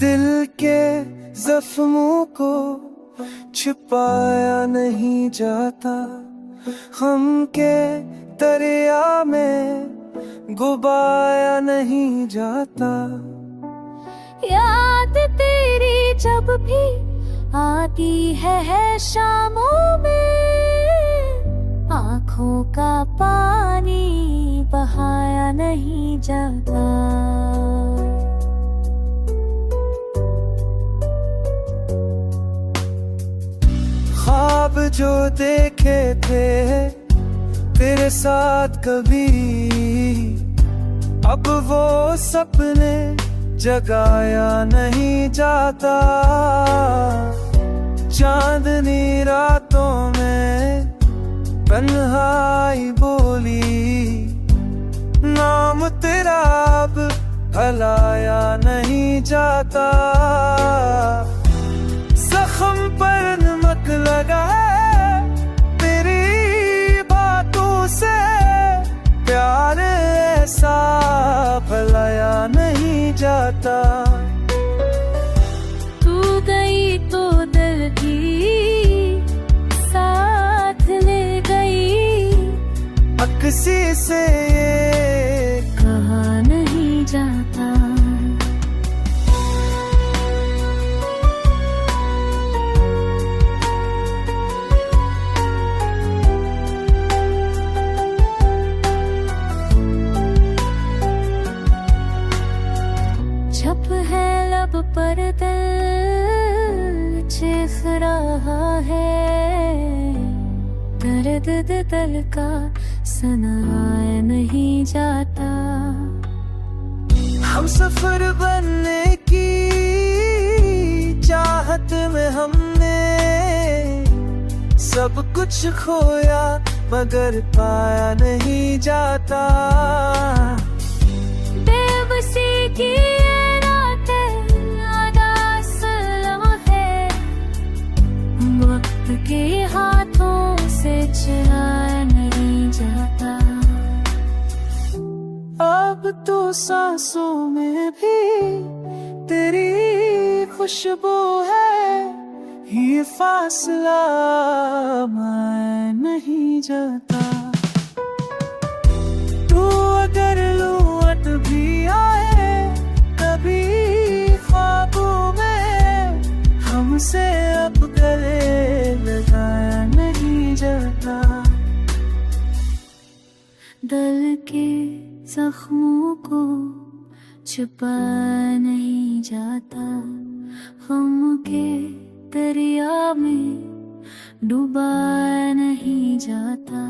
दिल के जख्मों को छिपाया नहीं जाता, हम के दरिया में डुबाया नहीं जाता। याद तेरी जब भी आती है शामों में, आँखों का पानी बहाया नहीं जाता। ख्वाब जो देखे थे तेरे साथ कभी, अब वो सपने जगाया नहीं जाता। चांदनी रातों में तन्हाई बोली, नाम तेरा अब भुलाया नहीं जाता। जख्म पर नमक लगा है तेरी बातों से, प्यार ऐसा भुलाया नहीं जाता। तू गई तो दिल की साथ ले गई, अक्सी से ये कहा नहीं जाता। छप है लब पर दिल चीख रहा है, दर्द दिल का सुनाया नहीं जाता। हम सफर बनने की चाहत में हमने सब कुछ खोया, मगर पाया नहीं जाता। बेबसी की वक्त के हाथों से चुराया नहीं जाता। अब तो सांसों में भी तेरी खुशबू है, ये फासला मैं नहीं जाता। तू अगर लौट भी आए कभी ख्वाबों में, हमसे अब गले लगाया नहीं जाता। दिल के जख्मों को छुपा नहीं जाता, हम के दरिया में डूबा नहीं जाता।